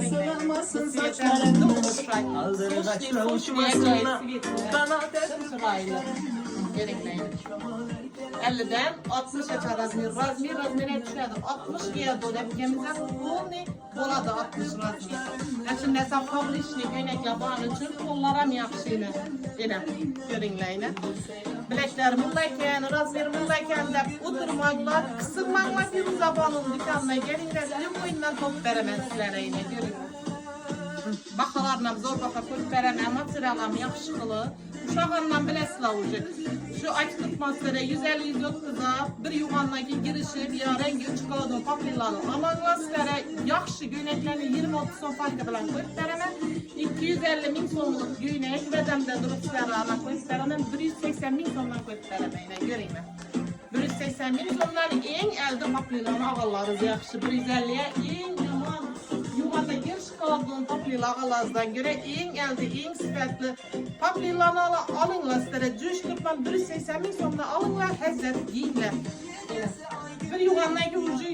Sığınmasın saçlarını aldırgaçla uçmasınlar. Elliden 60'a razmir razmire düşerdim. 60 giye dolep gemizden polni boladı 60 razmir. Şimdi hesap kabul işini göynekle bağın için kollara mı yakışıyla yine görünleyine. Bilekler muğlayken, razmir muğlayken de oturmaklar, kısırmaklar bir zabanın dükkanına gelinler, bir boyundan top veremezler yine görünler. Bakalarına zor baka koyup veremem, materialam yakışıklı. Uşağından bile sılavıcık. Şu aç tutmasları 150-130'a bir yuvanlaki girişi bir rengi çikolata paprilalı. Ama glaslara yakışı göyneklerini 20-30 son farkı bilen koyup veremem. 250 bin sonluk göynek bedemde durup sıralarına koyup veremem. 180 bin sondan koyup veremem. Göreyim mi? 180 bin sonlar en elde paprilalı ağalarız yakışı. 150'ye en yuvada giriş kaladığın paprila ağalardan göre en elde en sıfatlı paprilalı alınlaslara cüşlükten 180 bin sonunda alınlar hazret giyinler. Bir yuvanlaki ucu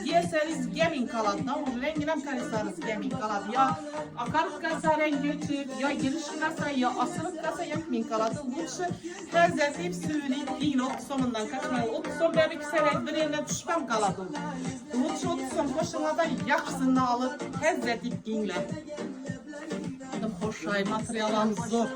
yerseniz gemin kaladı. O rengine karışsanız gemin kaladı. Ya akarık kasa rengi açık, ya giriş kasa, ya asırık kasa yakmin kaladı. Bu işi hazret hep söyleyip değil o sonundan kaçmayın. O son bir iki sene bir yerine düşmem kaladı. Bu işi o son koşullarda yakısını alıp hazret hep giyinler. Hoş ay materyalımız zor.